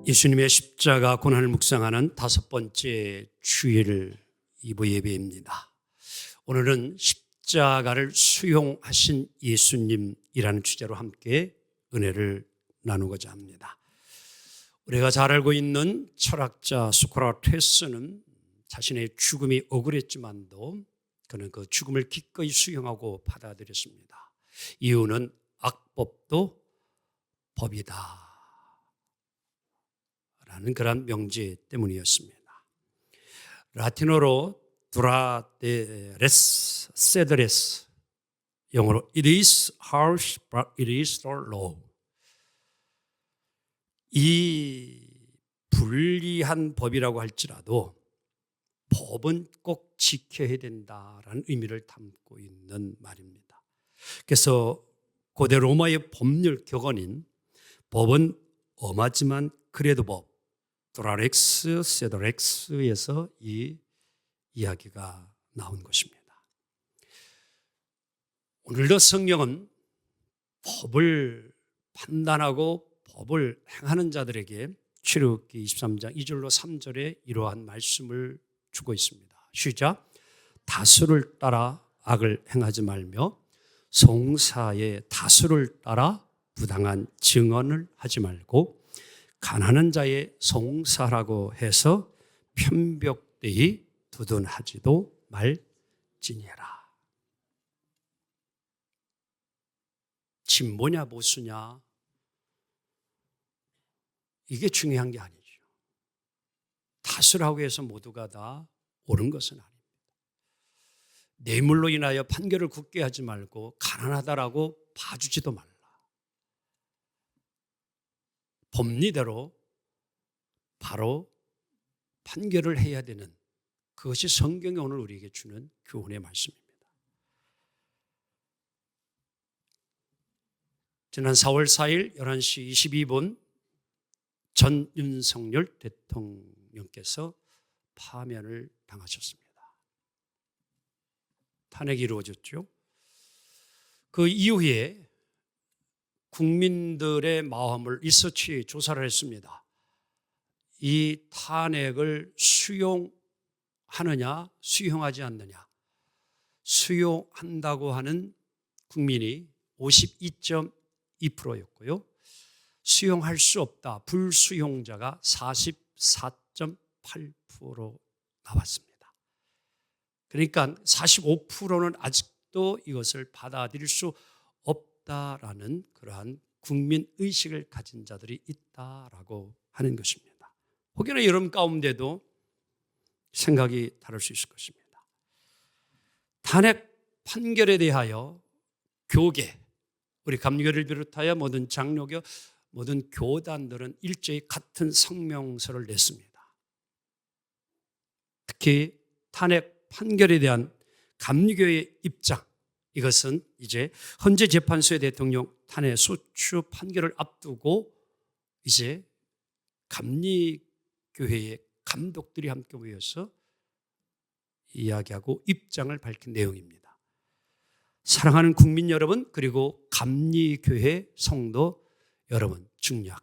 예수님의 십자가 고난을 묵상하는 5번째 주일 2부 예배입니다. 오늘은 십자가를 수용하신 예수님이라는 주제로 함께 은혜를 나누고자 합니다. 우리가 잘 알고 있는 철학자 소크라테스는 자신의 죽음이 억울했지만도 그는 그 죽음을 기꺼이 수용하고 받아들였습니다. 이유는 악법도 법이다 라는 그런 명제 때문이었습니다. 라틴어로 두라 데 레스 세드레스, 영어로 it is harsh but it is the law. 이 불리한 법이라고 할지라도 법은 꼭 지켜야 된다라는 의미를 담고 있는 말입니다. 그래서 고대 로마의 법률 격언인 법은 엄하지만 그래도 법, 도라렉스, 세도렉스에서 이 이야기가 나온 것입니다. 오늘도 성경은 법을 판단하고 법을 행하는 자들에게 출애굽기 23장 2절로 3절에 이러한 말씀을 주고 있습니다. 시작. 다수를 따라 악을 행하지 말며 송사의 다수를 따라 부당한 증언을 하지 말고 가난한 자의 송사라고 해서 편벽되이 두둔하지도 말지니라. 진보냐 보수냐 이게 중요한 게 아니죠. 다수라고 해서 모두가 다 옳은 것은 아닙니다. 뇌물로 인하여 판결을 굳게 하지 말고 가난하다라고 봐주지도 말라. 법리대로 바로 판결을 해야 되는 그것이 성경이 오늘 우리에게 주는 교훈의 말씀입니다. 지난 4월 4일 11시 22분 전 윤석열 대통령께서 파면을 당하셨습니다. 탄핵이 이루어졌죠. 그 이후에 국민들의 마음을 리서치 조사를 했습니다. 이 탄핵을 수용하느냐 수용하지 않느냐. 수용한다고 하는 국민이 52.2%였고요. 수용할 수 없다 불수용자가 44.8% 나왔습니다. 그러니까 45%는 아직도 이것을 받아들일 수 없다라는 그러한 국민의식을 가진 자들이 있다라고 하는 것입니다. 혹여나 여러분 가운데도 생각이 다를 수 있을 것입니다. 탄핵 판결에 대하여 교계, 우리 감리교를 비롯하여 모든 장로교, 모든 교단들은 일제히 같은 성명서를 냈습니다. 특히 탄핵 판결에 대한 감리교의 입장, 이것은 이제 헌재재판소의 대통령 탄핵 소추 판결을 앞두고 이제 감리교회의 감독들이 함께 모여서 이야기하고 입장을 밝힌 내용입니다. 사랑하는 국민 여러분, 그리고 감리교회 성도 여러분, 중략.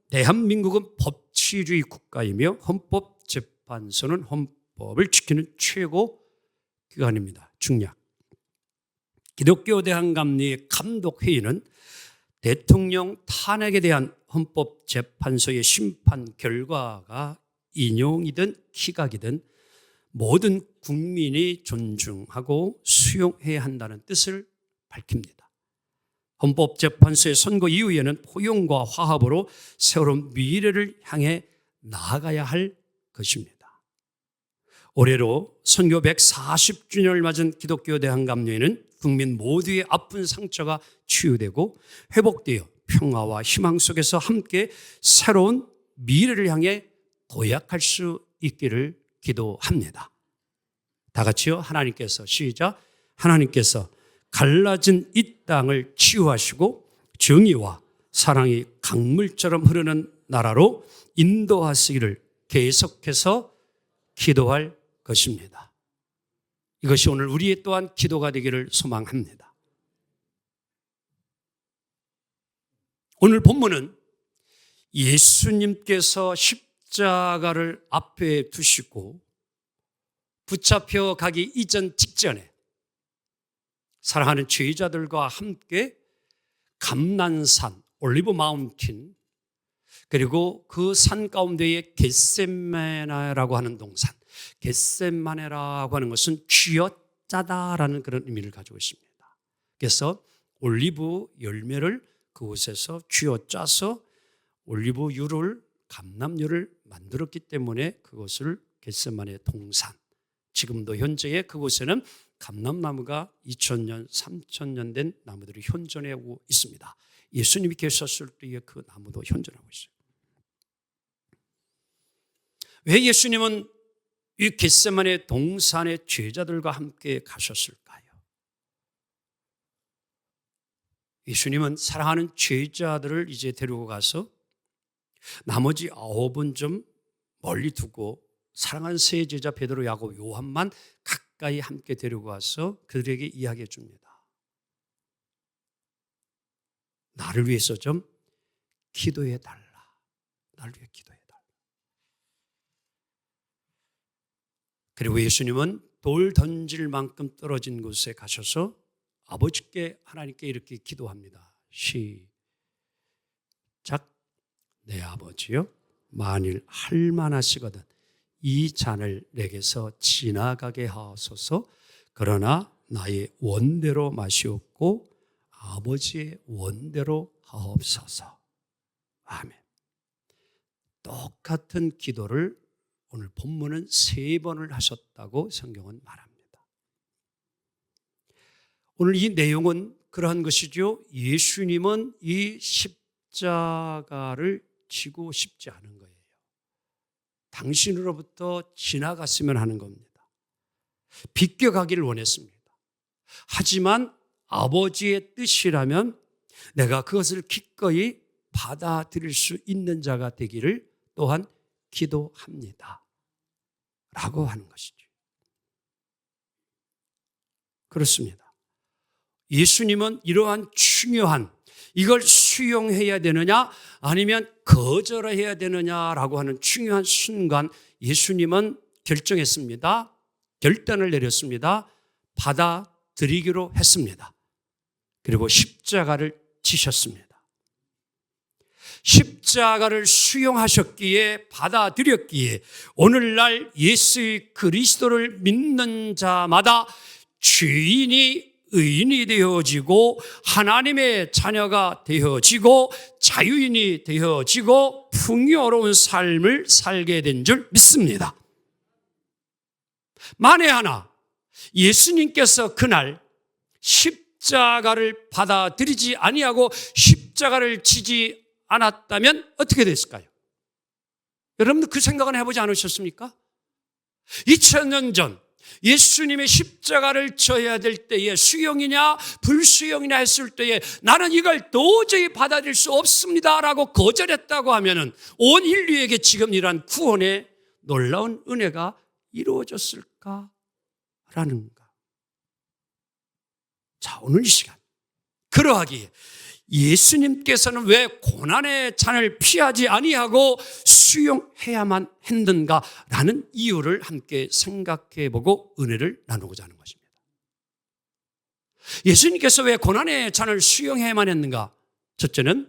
대한민국은 법치주의 국가이며 헌법재판소는 헌법을 지키는 최고 기관입니다. 중략. 기독교 대한감리의 감독회의는 대통령 탄핵에 대한 헌법재판소의 심판 결과가 인용이든 기각이든 모든 국민이 존중하고 수용해야 한다는 뜻을 밝힙니다. 헌법재판소의 선고 이후에는 포용과 화합으로 새로운 미래를 향해 나아가야 할 것입니다. 올해로 선교 140주년을 맞은 기독교 대한감리회는 국민 모두의 아픈 상처가 치유되고 회복되어 평화와 희망 속에서 함께 새로운 미래를 향해 도약할 수 있기를 기도합니다. 다 같이요. 하나님께서 시작. 하나님께서 갈라진 이 땅을 치유하시고 정의와 사랑이 강물처럼 흐르는 나라로 인도하시기를 계속해서 기도할 것입니다. 이것이 오늘 우리의 또한 기도가 되기를 소망합니다. 오늘 본문은 예수님께서 십자가를 앞에 두시고 붙잡혀 가기 이전 직전에 사랑하는 제자들과 함께 감난산, 올리브 마운틴, 그리고 그 산 가운데에 겟세마네라고 하는 동산, 겟세마네라고 하는 것은 쥐어짜다라는 그런 의미를 가지고 있습니다. 그래서 올리브 열매를 그곳에서 쥐어짜서 올리브유를, 감람유를 만들었기 때문에 그것을 겟세마네 동산, 지금도 현재에 그곳에는 감람나무가 2000년, 3000년 된 나무들이 현존하고 있습니다. 예수님이 계셨을 때의 그 나무도 현존하고 있어요. 왜 예수님은 이 겟세마네 동산의 제자들과 함께 가셨을까요? 예수님은 사랑하는 제자들을 이제 데리고 가서 나머지 9은 좀 멀리 두고 사랑하는 세 제자 베드로, 야고보, 요한만 가까이 함께 데리고 와서 그들에게 이야기해 줍니다. 나를 위해서 좀 기도해 달라. 나를 위해 기도해 달라. 그리고 예수님은 돌 던질 만큼 떨어진 곳에 가셔서 아버지께, 하나님께 이렇게 기도합니다. 시작. 내 아버지요, 만일 할 만하시거든 이 잔을 내게서 지나가게 하옵소서. 그러나 나의 원대로 마시옵고 아버지의 원대로 하옵소서. 아멘. 똑같은 기도를 오늘 본문은 3번을 하셨다고 성경은 말합니다. 오늘 이 내용은 그러한 것이죠. 예수님은 이 십자가를 지고 싶지 않은 거예요. 당신으로부터 지나갔으면 하는 겁니다. 비껴가기를 원했습니다. 하지만 아버지의 뜻이라면 내가 그것을 기꺼이 받아들일 수 있는 자가 되기를 또한 기도합니다. 라고 하는 것이죠. 그렇습니다. 예수님은 이러한 중요한, 이걸 수용해야 되느냐 아니면 거절해야 되느냐라고 하는 중요한 순간 예수님은 결정했습니다. 결단을 내렸습니다. 받아들이기로 했습니다. 그리고 십자가를 지셨습니다. 십자가를 수용하셨기에, 받아들였기에 오늘날 예수 그리스도를 믿는 자마다 죄인이 의인이 되어지고 하나님의 자녀가 되어지고 자유인이 되어지고 풍요로운 삶을 살게 된 줄 믿습니다. 만에 하나 예수님께서 그날 십자가를 받아들이지 아니하고 십자가를 지지 않았다면 어떻게 됐을까요? 여러분들 그 생각은 해보지 않으셨습니까? 2000년 전 예수님의 십자가를 져야 될 때에 수용이냐 불수용이냐 했을 때에 나는 이걸 도저히 받아들일 수 없습니다라고 거절했다고 하면은 온 인류에게 지금 이러한 구원의 놀라운 은혜가 이루어졌을까라는 가. 자, 오늘 이 시간 그러하기에 예수님께서는 왜 고난의 잔을 피하지 아니하고 수용해야만 했는가라는 이유를 함께 생각해보고 은혜를 나누고자 하는 것입니다. 예수님께서 왜 고난의 잔을 수용해야만 했는가? 첫째는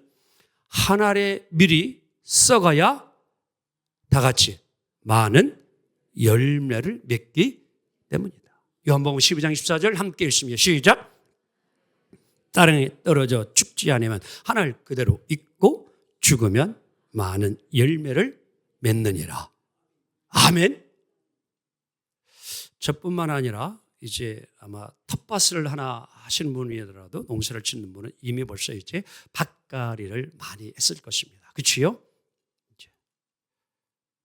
한 알의 밀이 썩어야 다 같이 많은 열매를 맺기 때문이다. 요한복음 12장 14절 함께 읽습니다. 시작. 땅에 떨어져 죽지 않으면 한 알 그대로 있고 죽으면 많은 열매를 맺느니라. 아멘. 저뿐만 아니라 이제 아마 텃밭을 하나 하시는 분이더라도 농사를 짓는 분은 이미 벌써 이제 밭갈이를 많이 했을 것입니다. 그렇지요?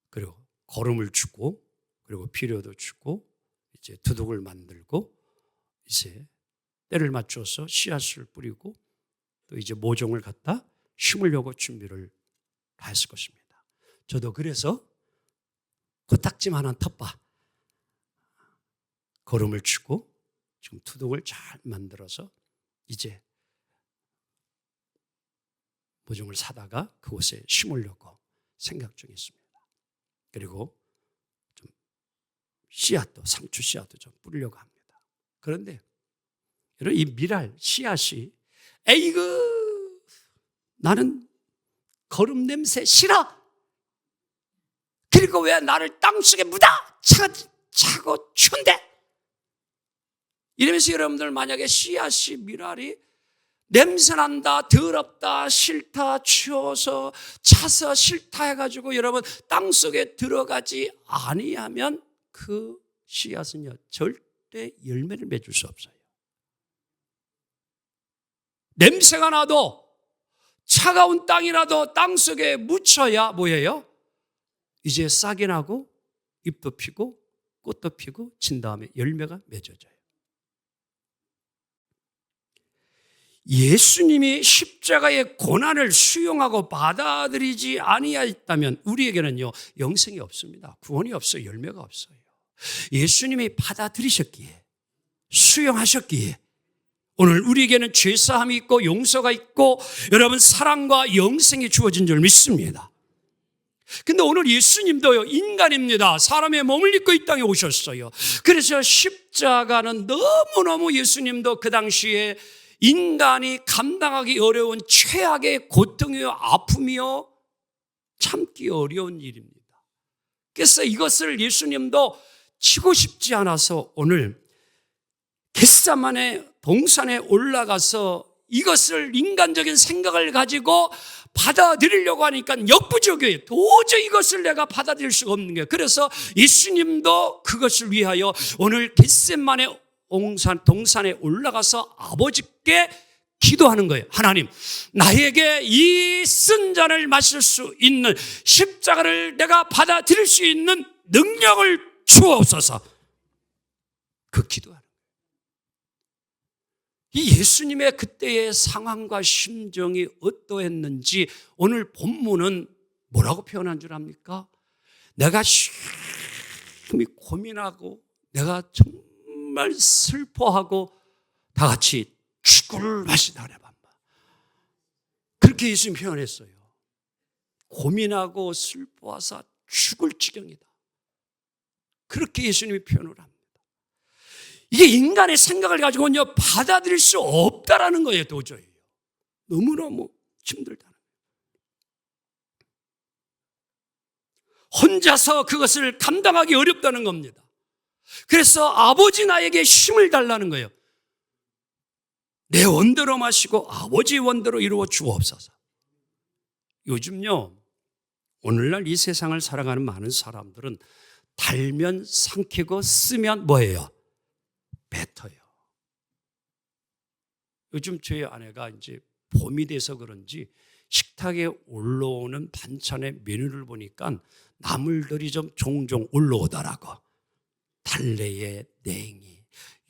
그리고 거름을 주고 그리고 비료도 주고 이제 두둑을 만들고 이제 때를 맞춰서 씨앗을 뿌리고 또 이제 모종을 갖다 심으려고 준비를 다 했을 것입니다. 저도 그래서 코딱지만한 텃밭 거름을 주고 지금 두둑을 잘 만들어서 이제 모종을 사다가 그곳에 심으려고 생각 중에 있습니다. 그리고 좀 씨앗도, 상추 씨앗도 좀 뿌리려고 합니다. 그런데 여러분, 이 미랄 씨앗이 에이그 나는 거름 냄새 싫어. 그리고 왜 나를 땅속에 묻어? 차고 추운데. 이러면서 여러분들 만약에 씨앗이 미랄이 냄새난다, 더럽다, 싫다, 추워서 차서 싫다 해가지고 여러분 땅속에 들어가지 아니하면 그 씨앗은요 절대 열매를 맺을 수 없어요. 냄새가 나도 차가운 땅이라도 땅속에 묻혀야 뭐예요? 이제 싹이 나고 잎도 피고 꽃도 피고 진 다음에 열매가 맺어져요. 예수님이 십자가의 고난을 수용하고 받아들이지 아니했다면 우리에게는요 영생이 없습니다. 구원이 없어요. 열매가 없어요. 예수님이 받아들이셨기에, 수용하셨기에 오늘 우리에게는 죄사함이 있고 용서가 있고 여러분 사랑과 영생이 주어진 줄 믿습니다. 근데 오늘 예수님도요 인간입니다. 사람의 몸을 입고 이 땅에 오셨어요. 그래서 십자가는 너무너무 예수님도 그 당시에 인간이 감당하기 어려운 최악의 고통이요 아픔이요 참기 어려운 일입니다. 그래서 이것을 예수님도 치고 싶지 않아서 오늘 겟세마네 동산에 올라가서 이것을 인간적인 생각을 가지고 받아들이려고 하니까 역부족이에요. 도저히 이것을 내가 받아들일 수가 없는 거예요. 그래서 예수님도 그것을 위하여 오늘 겟세마네 동산에 올라가서 아버지께 기도하는 거예요. 하나님, 나에게 이 쓴 잔을 마실 수 있는 십자가를 내가 받아들일 수 있는 능력을 주옵소서. 그 기도하는 거예요. 이 예수님의 그때의 상황과 심정이 어떠했는지 오늘 본문은 뭐라고 표현한 줄 압니까? 내가 심히 고민하고 내가 정말 슬퍼하고 다 같이 죽을 맛이다 그래 봐봐. 그렇게 예수님 표현했어요. 고민하고 슬퍼하사 죽을 지경이다. 그렇게 예수님이 표현을 합니다. 이게 인간의 생각을 가지고는요 받아들일 수 없다라는 거예요. 도저히 너무너무 힘들다는 거예요. 혼자서 그것을 감당하기 어렵다는 겁니다. 그래서 아버지 나에게 힘을 달라는 거예요. 내 원대로 마시고 아버지 원대로 이루어 주옵소서. 요즘요 오늘날 이 세상을 살아가는 많은 사람들은 달면 삼키고 쓰면 뭐예요? 뱉어요. 요즘 저희 아내가 이제 봄이 돼서 그런지 식탁에 올라오는 반찬의 메뉴를 보니까 나물들이 좀 종종 올라오더라고. 달래에 냉이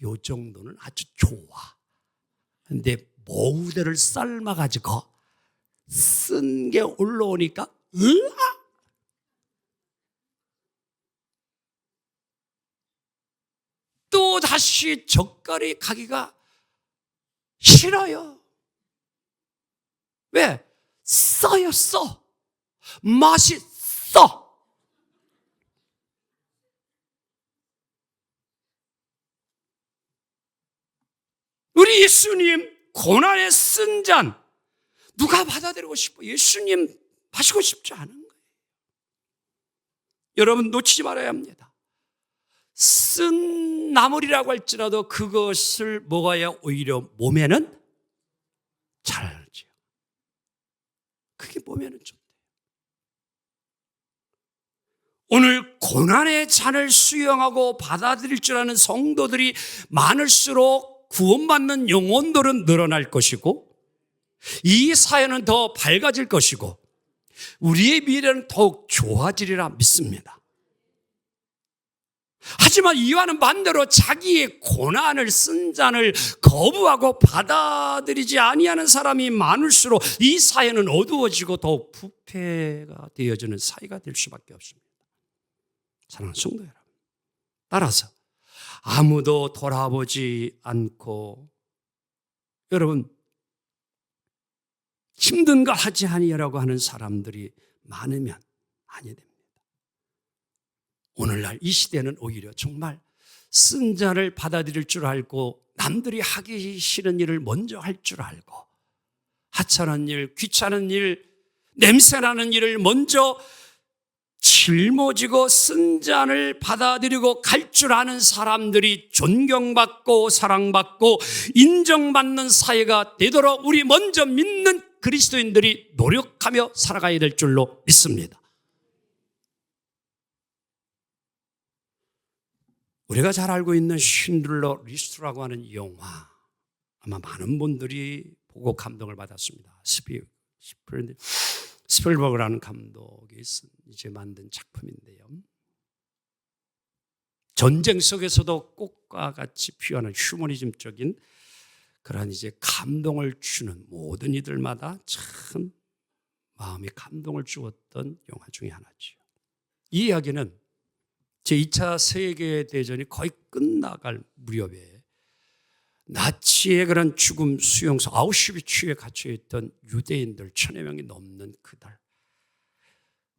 요 정도는 아주 좋아. 근데 모우대를 삶아가지고 쓴 게 올라오니까 으아! 또 다시 젓갈이 가기가 싫어요. 왜? 써요, 써. 맛이 써. 우리 예수님 고난의 쓴 잔 누가 받아들이고 싶어? 예수님 마시고 싶지 않은 거예요. 여러분 놓치지 말아야 합니다. 쓴 나물이라고 할지라도 그것을 먹어야 오히려 몸에는 잘 알죠. 그게 몸에는 좋대요. 오늘 고난의 잔을 수용하고 받아들일 줄 아는 성도들이 많을수록 구원받는 영혼들은 늘어날 것이고 이 사회는 더 밝아질 것이고 우리의 미래는 더욱 좋아지리라 믿습니다. 하지만 이와는 반대로 자기의 고난을 쓴 잔을 거부하고 받아들이지 아니하는 사람이 많을수록 이 사회는 어두워지고 더욱 부패가 되어지는 사회가 될 수밖에 없습니다. 사랑하는 성도 여러분, 따라서 아무도 돌아보지 않고 여러분 힘든 걸 하지 아니하라고 하는 사람들이 많으면 아니 됩니다. 오늘날 이 시대는 오히려 정말 쓴 자를 받아들일 줄 알고 남들이 하기 싫은 일을 먼저 할 줄 알고 하찮은 일, 귀찮은 일, 냄새나는 일을 먼저 짊어지고 쓴 잔을 받아들이고 갈 줄 아는 사람들이 존경받고 사랑받고 인정받는 사회가 되도록 우리 먼저 믿는 그리스도인들이 노력하며 살아가야 될 줄로 믿습니다. 우리가 잘 알고 있는 쉰들러 리스트라고 하는 영화, 아마 많은 분들이 보고 감동을 받았습니다. 스필버그라는 감독이 이제 만든 작품인데요. 전쟁 속에서도 꽃과 같이 피어나는 휴머니즘적인 그러한 이제 감동을 주는 모든 이들마다 참 마음에 감동을 주었던 영화 중에 하나죠. 이 이야기는 제2차 세계대전이 거의 끝나갈 무렵에 나치의 그런 죽음 수용소 아우슈비츠에 갇혀있던 유대인들 1000여 명이 넘는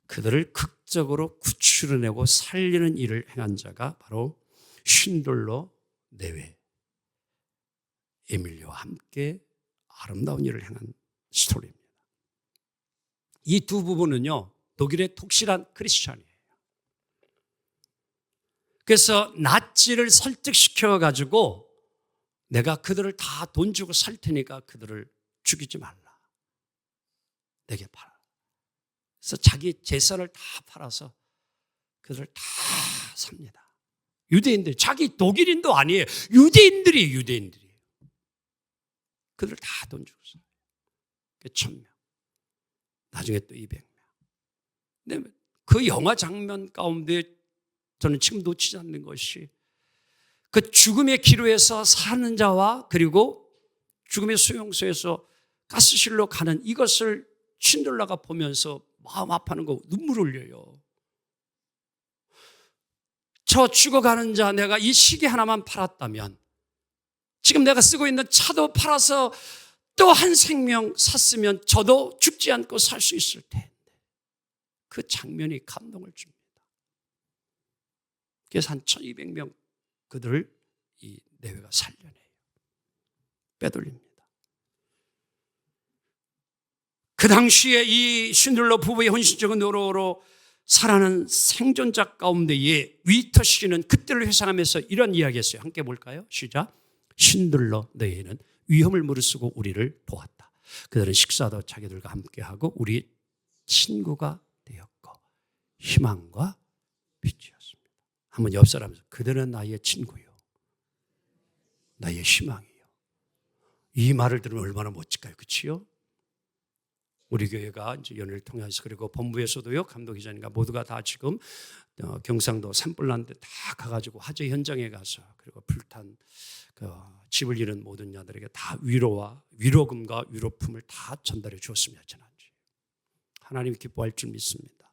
그들을 극적으로 구출해내고 살리는 일을 행한 자가 바로 쉰들러 내외 에밀리와 함께 아름다운 일을 행한 스토리입니다. 이 두 부부는요, 독일의 독실한 크리스찬이에요. 그래서 나치를 설득시켜가지고 내가 그들을 다 돈 주고 살 테니까 그들을 죽이지 말라. 내게 팔아. 그래서 자기 재산을 다 팔아서 그들을 다 삽니다. 유대인들, 자기 독일인도 아니에요. 유대인들이에요, 유대인들이. 그들 다 돈 주고 사요. 1000명. 나중에 또 200명. 근데 그 영화 장면 가운데 저는 지금 놓치지 않는 것이 그 죽음의 기로에서 사는 자와 그리고 죽음의 수용소에서 가스실로 가는 이것을 쉰들러가 보면서 마음 아파하는 거 눈물 흘려요. 저 죽어가는 자 내가 이 시계 하나만 팔았다면 지금 내가 쓰고 있는 차도 팔아서 또 한 생명 샀으면 저도 죽지 않고 살 수 있을 텐데 그 장면이 감동을 줍니다. 그래서 한 1200명 그들을 이 내외가 살려내요. 빼돌립니다. 그 당시에 이 쉰들러 부부의 헌신적인 노력으로 살아가는 생존자 가운데에 위터 씨는 그때를 회상하면서 이런 이야기했어요. 함께 볼까요? 시작. 쉰들러 내외는 위험을 무릅쓰고 우리를 도왔다. 그들은 식사도 자기들과 함께하고 우리 친구가 되었고 희망과 빛이었습니다. 한번 옆 사람에서 그들은 나의 친구요, 나의 희망이요. 이 말을 들으면 얼마나 멋질까요? 그렇지요? 우리 교회가 이제 연회를 통해서 그리고 본부에서도요, 감독기자님과 모두가 다 지금 경상도 산불난데 다 가가지고 화재 현장에 가서 그리고 불탄 그 집을 잃은 모든 자들에게 다 위로와 위로금과 위로품을 다 전달해 주었습니다. 지난주에. 하나님이 기뻐할 줄 믿습니다.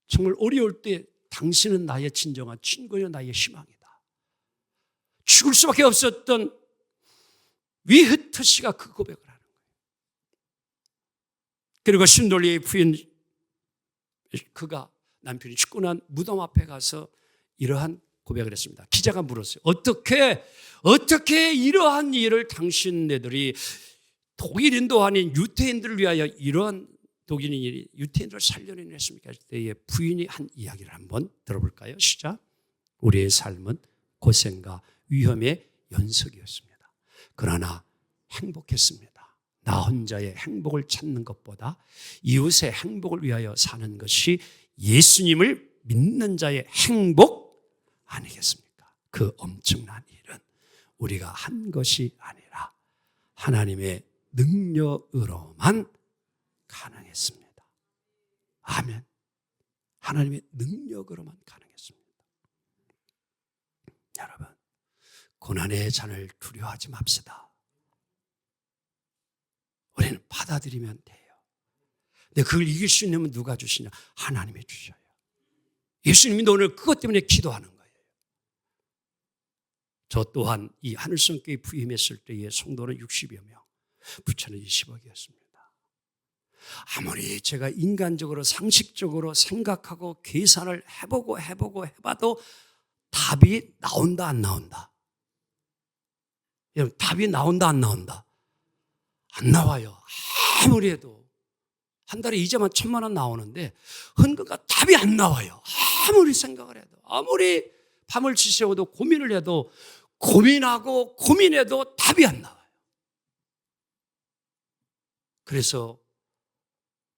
정말 어려울 때 당신은 나의 진정한 친구요, 나의 희망이다. 죽을 수밖에 없었던 위흐트 씨가 그 고백을 하는 거예요. 그리고 쉰들러의 부인, 그가 남편이 죽고 난 무덤 앞에 가서 이러한 고백을 했습니다. 기자가 물었어요. 어떻게 이러한 일을 당신네들이 독일인도 아닌 유태인들을 위하여 이러한 독일인이 유태인들을 살려내는 했습니까? 그때의 부인이 한 이야기를 한번 들어볼까요? 시작. 우리의 삶은 고생과 위험의 연속이었습니다. 그러나 행복했습니다. 나 혼자의 행복을 찾는 것보다 이웃의 행복을 위하여 사는 것이 예수님을 믿는 자의 행복 아니겠습니까? 그 엄청난 일은 우리가 한 것이 아니라 하나님의 능력으로만 가능했습니다. 아멘. 하나님의 능력으로만 가능했습니다. 여러분, 고난의 잔을 두려워하지 맙시다. 우리는 받아들이면 돼요. 근데 그걸 이길 수 있는 누가 주시냐? 하나님이 주셔요. 예수님이 오늘 그것 때문에 기도하는 거예요. 저 또한 이 하늘성교회 부임했을 때의 성도는 60여 명. 부채는 20억이었습니다. 아무리 제가 인간적으로 상식적으로 생각하고 계산을 해봐도 답이 나온다 안 나온다? 여러분, 답이 나온다 안 나온다? 안 나와요. 아무리 해도 한 달에 이자만 1,000만 원 나오는데 헌금가 답이 안 나와요. 아무리 생각을 해도, 아무리 밤을 지새워도 고민을 해도, 고민하고 고민해도 답이 안 나와요. 그래서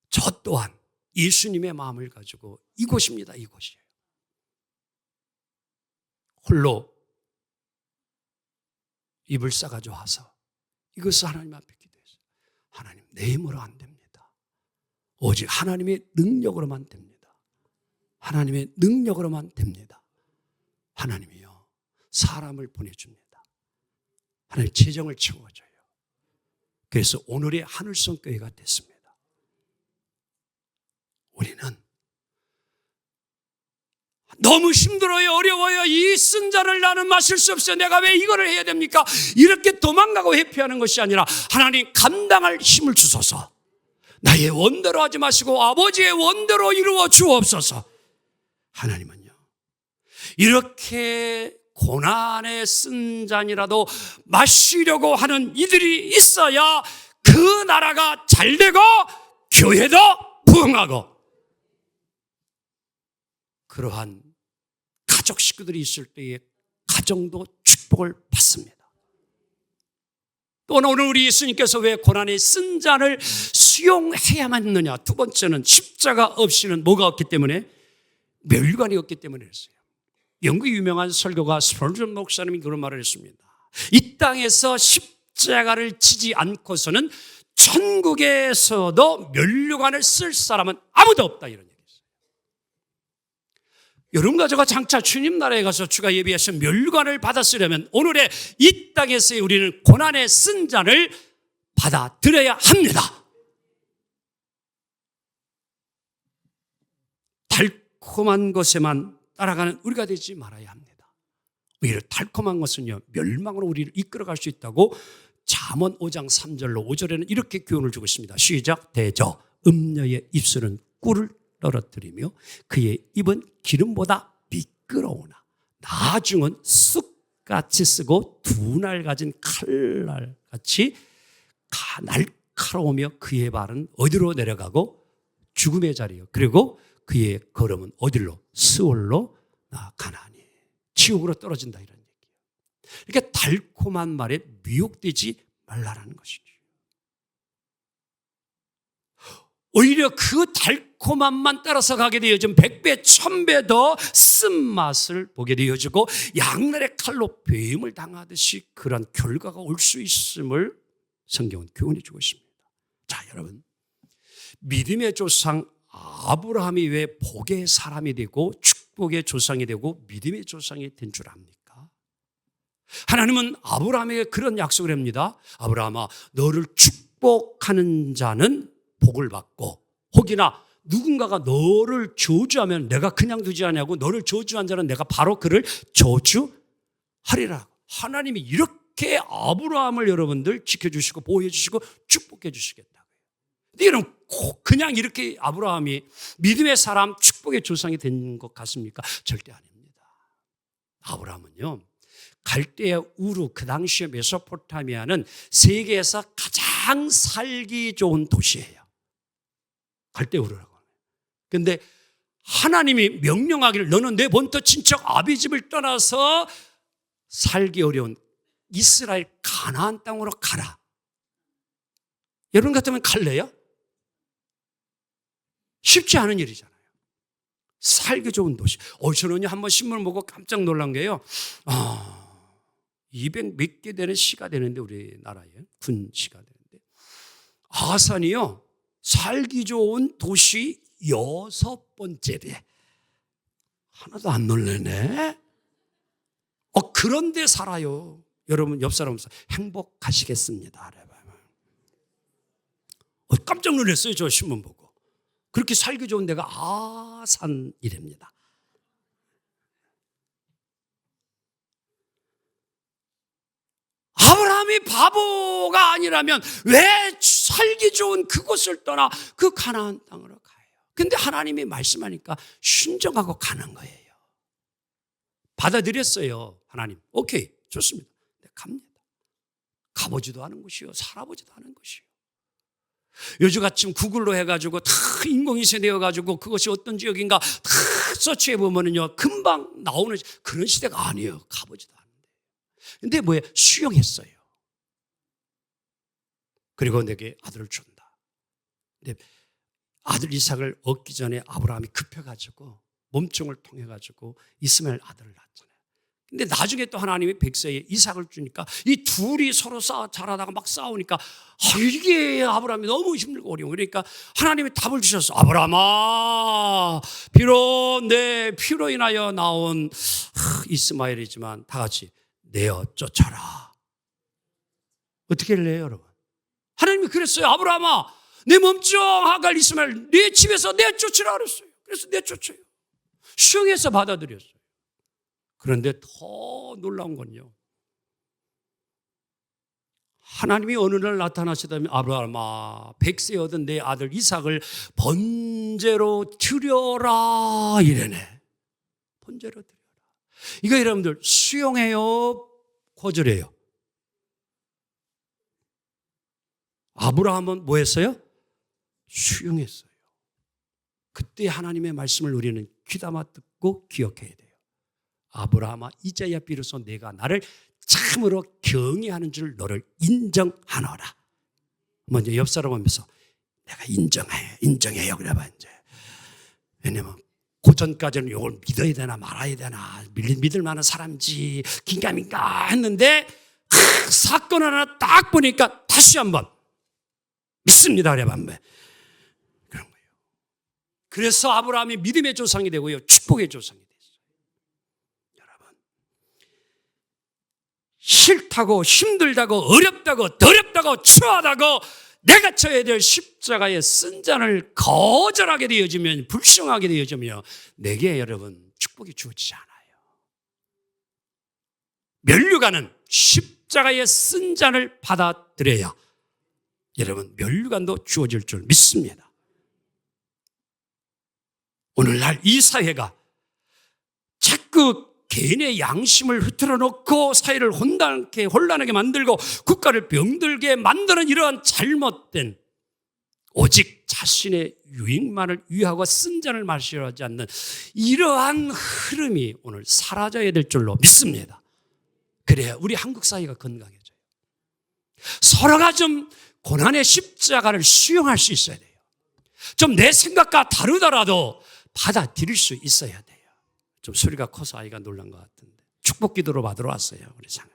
저 또한 예수님의 마음을 가지고 이곳입니다. 이곳이에요. 홀로 입을 싸가지고 와서 이것을 하나님 앞에 기도했어요. 하나님, 내 힘으로 안 됩니다. 오직 하나님의 능력으로만 됩니다. 하나님의 능력으로만 됩니다. 하나님이요, 사람을 보내줍니다. 하나님 재정을 채워줘요. 그래서 오늘의 하늘성 교회가 됐습니다. 우리는 너무 힘들어요, 어려워요, 이 쓴 잔을 나는 마실 수 없어요, 내가 왜 이거를 해야 됩니까? 이렇게 도망가고 회피하는 것이 아니라 하나님 감당할 힘을 주소서. 나의 원대로 하지 마시고 아버지의 원대로 이루어 주옵소서. 하나님은요, 이렇게 고난의 쓴 잔이라도 마시려고 하는 이들이 있어야 그 나라가 잘되고 교회도 부흥하고 그러한 가족 식구들이 있을 때에 가정도 축복을 받습니다. 또 오늘 우리 예수님께서 왜 고난의 쓴 잔을 수용해야만 했느냐? 두 번째는 십자가 없이는 뭐가 없기 때문에? 멸관이 없기 때문에 그랬어요. 영국의 유명한 설교가 스펄전 목사님이 그런 말을 했습니다. 이 땅에서 십자가를 지지 않고서는 천국에서도 멸관을 쓸 사람은 아무도 없다, 이런 얘기였어요. 여러분과 제가 장차 주님 나라에 가서 주가 예비하신 멸관을 받았으려면 오늘의 이 땅에서의 우리는 고난의 쓴 잔을 받아들여야 합니다. 달콤한 것에만 따라가는 우리가 되지 말아야 합니다. 오히려 달콤한 것은요, 멸망으로 우리를 이끌어갈 수 있다고 잠언 5장 3절로 5절에는 이렇게 교훈을 주고 있습니다. 시작. 대저 음녀의 입술은 꿀을 떨어뜨리며 그의 입은 기름보다 미끄러우나 나중은 쑥같이 쓰고 두 날 가진 칼날같이 날카로우며 그의 발은 어디로 내려가고 죽음의 자리요. 그리고 그의 걸음은 어디로? 스올로 나가나니. 지옥으로 떨어진다, 이런 얘기예요. 그러니까 달콤한 말에 미혹되지 말라라는 것이죠. 오히려 그 달콤함만 따라서 가게 되어지면 100배, 1000배 더 쓴맛을 보게 되어지고 양날의 칼로 배임을 당하듯이 그런 결과가 올 수 있음을 성경은 교훈해 주고 있습니다. 자, 여러분, 믿음의 조상 아브라함이 왜 복의 사람이 되고 축복의 조상이 되고 믿음의 조상이 된 줄 압니까? 하나님은 아브라함에게 그런 약속을 합니다. 아브라함아, 너를 축복하는 자는 복을 받고, 혹이나 누군가가 너를 저주하면 내가 그냥 두지 않냐고, 너를 저주한 자는 내가 바로 그를 저주하리라. 하나님이 이렇게 아브라함을 여러분들 지켜주시고 보호해 주시고 축복해 주시겠다고요. 근데 여러분, 그냥 이렇게 아브라함이 믿음의 사람, 축복의 조상이 된 것 같습니까? 절대 아닙니다. 아브라함은요, 갈대아 우르, 그 당시에 메소포타미아는 세계에서 가장 살기 좋은 도시예요. 갈대아 우르라고. 그런데 하나님이 명령하기를 너는 내 본토 친척 아비집을 떠나서 살기 어려운 이스라엘 가나안 땅으로 가라. 여러분 같으면 갈래요? 쉽지 않은 일이잖아요. 살기 좋은 도시. 저는요, 한번 신문을 보고 깜짝 놀란 게요. 200 몇 개 되는 시가 되는데, 우리나라에 군 시가 되는데, 아산이요, 살기 좋은 도시 6번째래. 하나도 안 놀래네. 그런데 살아요. 여러분, 옆 사람 행복하시겠습니다. 깜짝 놀랐어요, 저 신문 보고. 그렇게 살기 좋은 데가 아산이랍니다. 아브라함이 바보가 아니라면 왜 살기 좋은 그곳을 떠나 그 가나안 땅으로 가요? 근데 하나님이 말씀하니까 순종하고 가는 거예요. 받아들였어요. 하나님, 오케이, 좋습니다. 네, 갑니다. 가보지도 않은 곳이요, 살아보지도 않은 곳이요. 요즘같이 구글로 해가지고 다 인공위성 되어가지고 그것이 어떤 지역인가 다 서치해보면요 금방 나오는 그런 시대가 아니에요. 가보지도 않은데. 근데 뭐예요? 수용했어요. 그리고 내게 아들을 준다. 근데 아들 이삭을 얻기 전에 아브라함이 급해가지고 몸종을 통해가지고 이스마엘 아들을 낳았잖아요. 근데 나중에 또 하나님이 백세에 이삭을 주니까 이 둘이 서로 자라다가 막 싸우니까 이게 아브라함이 너무 힘들고 어려워. 그러니까 하나님이 답을 주셨어. 아브라함아, 비록 내 피로 인하여 나온 이스마엘이지만 다 같이 내어 쫓아라. 어떻게 할래요, 여러분? 하나님이 그랬어요. 아브라함아, 내 몸종 하갈 이스마엘 내 집에서 내쫓으라 그랬어요. 그래서 내쫓아요. 수용해서 받아들였어요. 그런데 더 놀라운 건요, 하나님이 어느 날 나타나시다면 아브라함아, 백세 얻은 내 아들 이삭을 번제로 드려라 이래네. 번제로 드려라. 이거 여러분들 수용해요, 거절해요? 아브라함은 뭐 했어요? 수용했어요. 그때 하나님의 말씀을 우리는 귀담아 듣고 기억해야 돼요. 아브라함아, 이제야 비로소 내가 나를 참으로 경외하는 줄 너를 인정하노라. 먼저 옆 사람 하면서 내가 인정해요. 그래봐 이제. 왜냐면 그 전까지는 이걸 믿어야 되나 말아야 되나 믿을 만한 사람인지 긴가민가 했는데 사건 하나 딱 보니까 다시 한번 믿습니다. 그래봐 그런 거예요. 그래서 아브라함이 믿음의 조상이 되고요, 축복의 조상이 됐어요. 싫다고 힘들다고 어렵다고 더럽다고 추하다고 내가 져야 될 십자가의 쓴잔을 거절하게 되어지면, 불순하게 되어지면 내게 여러분 축복이 주어지지 않아요. 면류관은 십자가의 쓴잔을 받아들여야 여러분 면류관도 주어질 줄 믿습니다. 오늘날 이 사회가 자꾸 개인의 양심을 흐트러 놓고 사회를 혼란하게 만들고 국가를 병들게 만드는 이러한 잘못된, 오직 자신의 유익만을 위하고 쓴잔을 마시려 하지 않는 이러한 흐름이 오늘 사라져야 될 줄로 믿습니다. 그래야 우리 한국 사회가 건강해져요. 서로가 좀 고난의 십자가를 수용할 수 있어야 돼요. 좀 내 생각과 다르더라도 받아들일 수 있어야 돼요. 좀 소리가 커서 아이가 놀란 것 같은데 축복 기도로 받으러 왔어요. 우리 상은.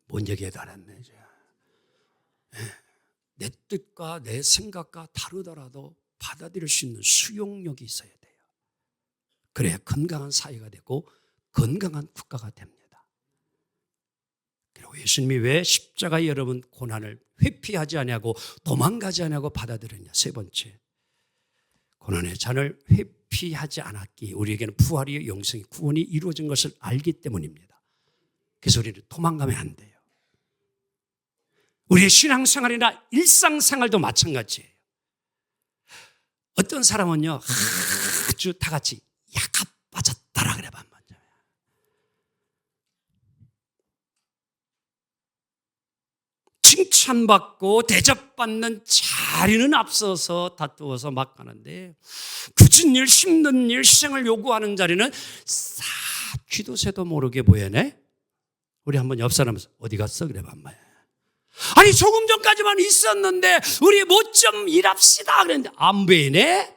뭔 얘기해도 안 했네. 내 뜻과 내 생각과 다르더라도 받아들일 수 있는 수용력이 있어야 돼요. 그래야 건강한 사회가 되고 건강한 국가가 됩니다. 그리고 예수님이 왜 십자가에 여러분 고난을 회피하지 않냐고 도망가지 않냐고 받아들였냐. 세 번째, 고난의 잔을 회피하지 않았기에 우리에게는 부활이요 영생이 구원이 이루어진 것을 알기 때문입니다. 그래서 우리는 도망가면 안 돼요. 우리의 신앙생활이나 일상생활도 마찬가지예요. 어떤 사람은요 아주 다 같이 약간 빠졌다라 그래 봐. 칭찬받고 대접받는 자리는 앞서서 다투어서 막 가는데 굳은 일, 힘든 일, 희생을 요구하는 자리는 싹 쥐도 새도 모르게 보여네. 우리 한번 옆 사람에서 어디 갔어? 그래 봐. 아니 조금 전까지만 있었는데 우리 뭐 좀 일합시다 그랬는데 안 보이네.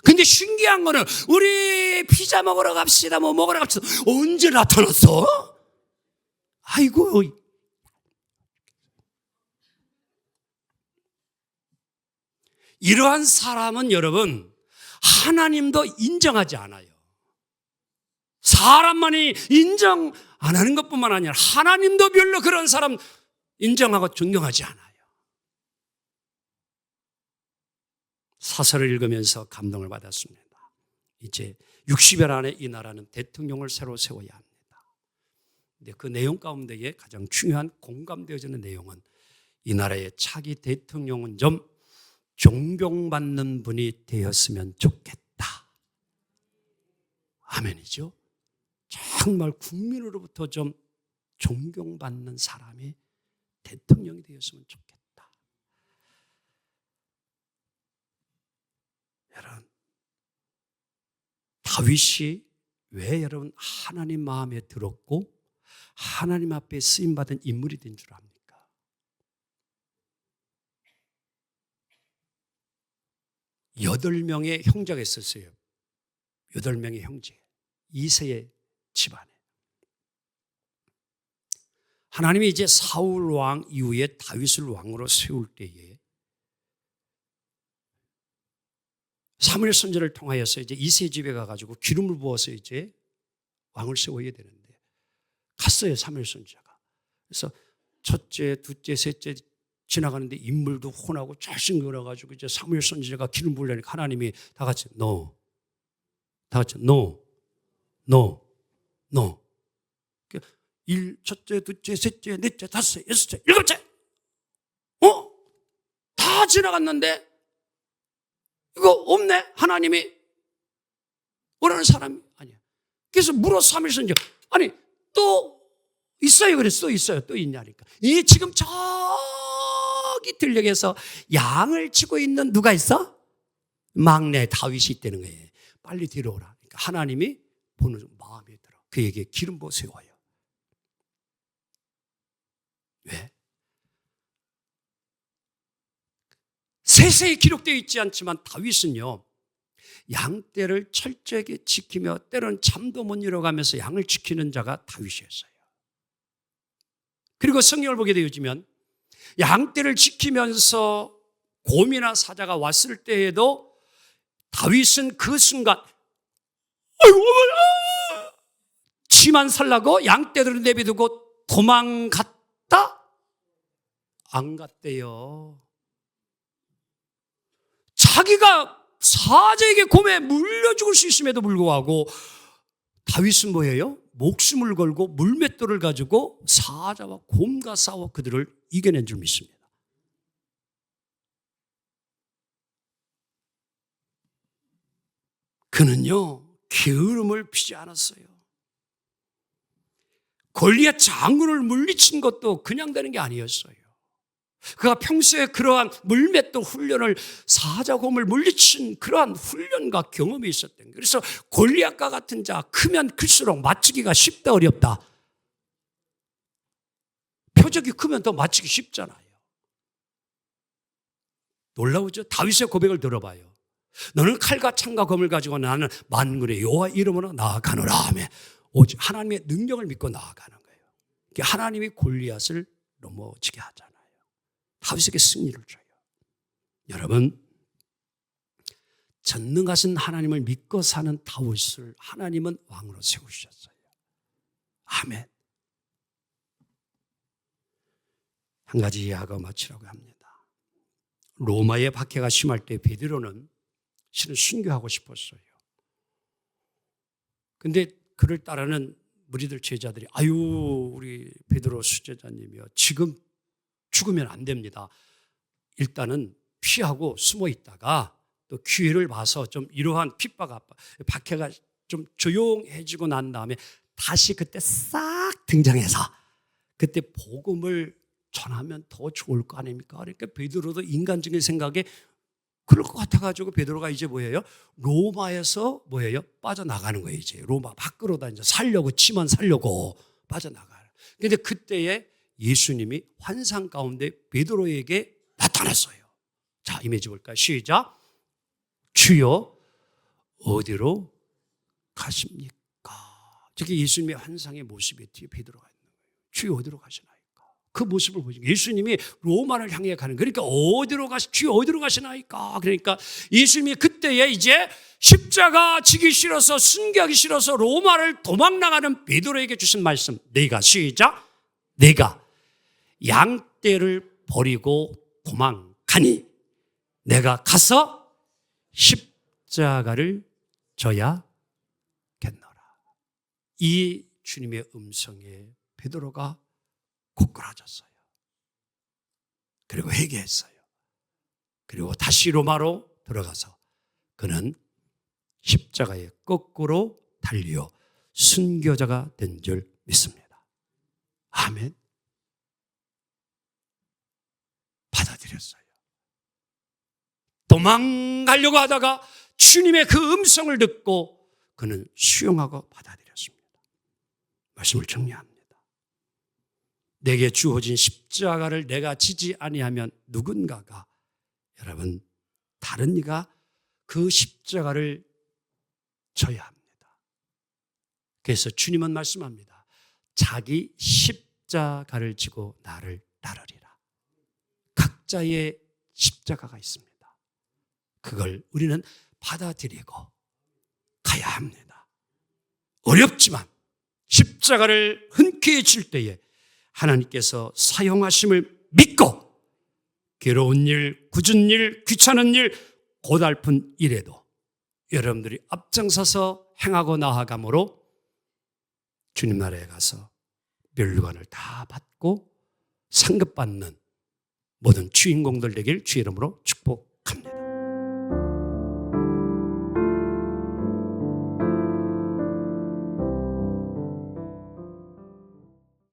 근데 신기한 거는 우리 피자 먹으러 갑시다 뭐 먹으러 갑시다 언제 나타났어? 아이고, 이러한 사람은 여러분 하나님도 인정하지 않아요. 사람만이 인정 안 하는 것뿐만 아니라 하나님도 별로 그런 사람 인정하고 존경하지 않아요. 사설을 읽으면서 감동을 받았습니다. 이제 60여 년 안에 이 나라는 대통령을 새로 세워야 합니다. 근데 그 내용 가운데에 가장 중요한 공감되어지는 내용은 이 나라의 차기 대통령은 좀 존경받는 분이 되었으면 좋겠다. 아멘이죠. 정말 국민으로부터 좀 존경받는 사람이 대통령이 되었으면 좋겠다. 여러분, 다윗이 왜 여러분 하나님 마음에 들었고 하나님 앞에 쓰임받은 인물이 된 줄 압니까? 8명의 형제가 있었어요. 8명의 형제. 2세의 집안에. 하나님이 이제 사울 왕 이후에 다윗을 왕으로 세울 때에 사무엘 선지자를 통하여서 이제 2세 집에 가가지고 기름을 부어서 이제 왕을 세워야 되는데 갔어요, 사무엘 선지자가. 그래서 첫째, 둘째, 셋째 지나가는데 인물도 혼하고 잘생겨가지고 이제 사무엘 선지자가 기름 부으려니까 하나님이 다 같이 no, 다 같이 no, no, no. 첫째, 둘째, 셋째, 넷째, 다섯째, 여섯째, 일곱째. 다 지나갔는데 이거 없네? 하나님이 원하는 사람이 아니야. 그래서 물어 사무엘 선지자, 아니 또 있어요. 그랬어. 또 있어요. 또 있냐니까. 이 지금 저기 들녘에서 양을 치고 있는 누가 있어? 막내 다윗이 있다는 거예요. 빨리 데려오라. 그러니까 하나님이 보는 마음에 들어. 그에게 기름 부어 세워요. 왜? 세세히 기록되어 있지 않지만 다윗은요, 양떼를 철저하게 지키며 때로는 잠도 못 이뤄가면서 양을 지키는 자가 다윗이었어요. 그리고 성경을 보게 되어지면 양떼를 지키면서 곰이나 사자가 왔을 때에도 다윗은 그 순간 아이고 어머나 지만 살라고 양떼들을 내비두고 도망갔다? 안 갔대요. 자기가 사자에게 곰에 물려 죽을 수 있음에도 불구하고 다윗은 뭐예요? 목숨을 걸고 물맷돌을 가지고 사자와 곰과 싸워 그들을 이겨낸 줄 믿습니다. 그는요, 게으름을 피지 않았어요. 골리앗 장군을 물리친 것도 그냥 되는 게 아니었어요. 그가 평소에 그러한 물맷돌 훈련을, 사자곰을 물리친 그러한 훈련과 경험이 있었던 거예요. 그래서 골리앗과 같은 자, 크면 클수록 맞추기가 쉽다 어렵다? 표적이 크면 더 맞추기 쉽잖아요. 놀라우죠? 다윗의 고백을 들어봐요. 너는 칼과 창과 검을 가지고 나는 만군의 여호와 이름으로 나아가노라 하며 오직 하나님의 능력을 믿고 나아가는 거예요. 하나님이 골리앗을 넘어지게 하잖아요. 다윗에게 승리를 줘요. 여러분, 전능하신 하나님을 믿고 사는 다윗을 하나님은 왕으로 세우셨어요. 아멘. 한 가지 이야기하고 마치라고 합니다. 로마의 박해가 심할 때 베드로는 실은 순교하고 싶었어요. 근데 그를 따르는 무리들 제자들이 아유 우리 베드로 수제자님이요 지금 죽으면 안 됩니다. 일단은 피하고 숨어 있다가 또 기회를 봐서 좀 이러한 박해가 좀 조용해지고 난 다음에 다시 그때 싹 등장해서 그때 복음을 전하면 더 좋을 거 아닙니까? 그러니까 베드로도 인간적인 생각에 그럴 것 같아가지고 베드로가 이제 뭐예요? 로마에서 뭐예요? 빠져나가는 거예요. 이제 로마 밖으로 다 이제 지만 살려고 빠져나가요. 그런데 그때에 예수님이 환상 가운데 베드로에게 나타났어요. 자, 이미지 볼까요? 시작. 주여 어디로 가십니까? 저게 예수님의 환상의 모습이 뒤에 베드로가 있는 거예요. 주여 어디로 가시나이까? 그 모습을 보시고 예수님이 로마를 향해 가는, 그러니까 주여 어디로 가시나이까? 그러니까 예수님이 그때에 이제 십자가 지기 싫어서 순교하기 싫어서 로마를 도망나가는 베드로에게 주신 말씀. 내가 시작. 내가 양떼를 버리고 도망가니 내가 가서 십자가를 져야겠노라. 이 주님의 음성에 베드로가 고꾸라졌어요. 그리고 회개했어요. 그리고 다시 로마로 들어가서 그는 십자가에 거꾸로 달려 순교자가 된 줄 믿습니다. 아멘. 받아들였어요. 도망가려고 하다가 주님의 그 음성을 듣고 그는 수용하고 받아들였습니다. 말씀을 정리합니다. 내게 주어진 십자가를 내가 지지 아니하면 누군가가, 여러분, 다른 이가 그 십자가를 져야 합니다. 그래서 주님은 말씀합니다. 자기 십자가를 지고 나를 따르리라. 각자의 십자가가 있습니다. 그걸 우리는 받아들이고 가야 합니다. 어렵지만 십자가를 흔쾌히 질 때에 하나님께서 사용하심을 믿고 괴로운 일, 굳은 일, 귀찮은 일, 고달픈 일에도 여러분들이 앞장서서 행하고 나아감으로 주님 나라에 가서 멸류관을 다 받고 상급받는 모든 주인공들 되길 주의 이름으로 축복합니다.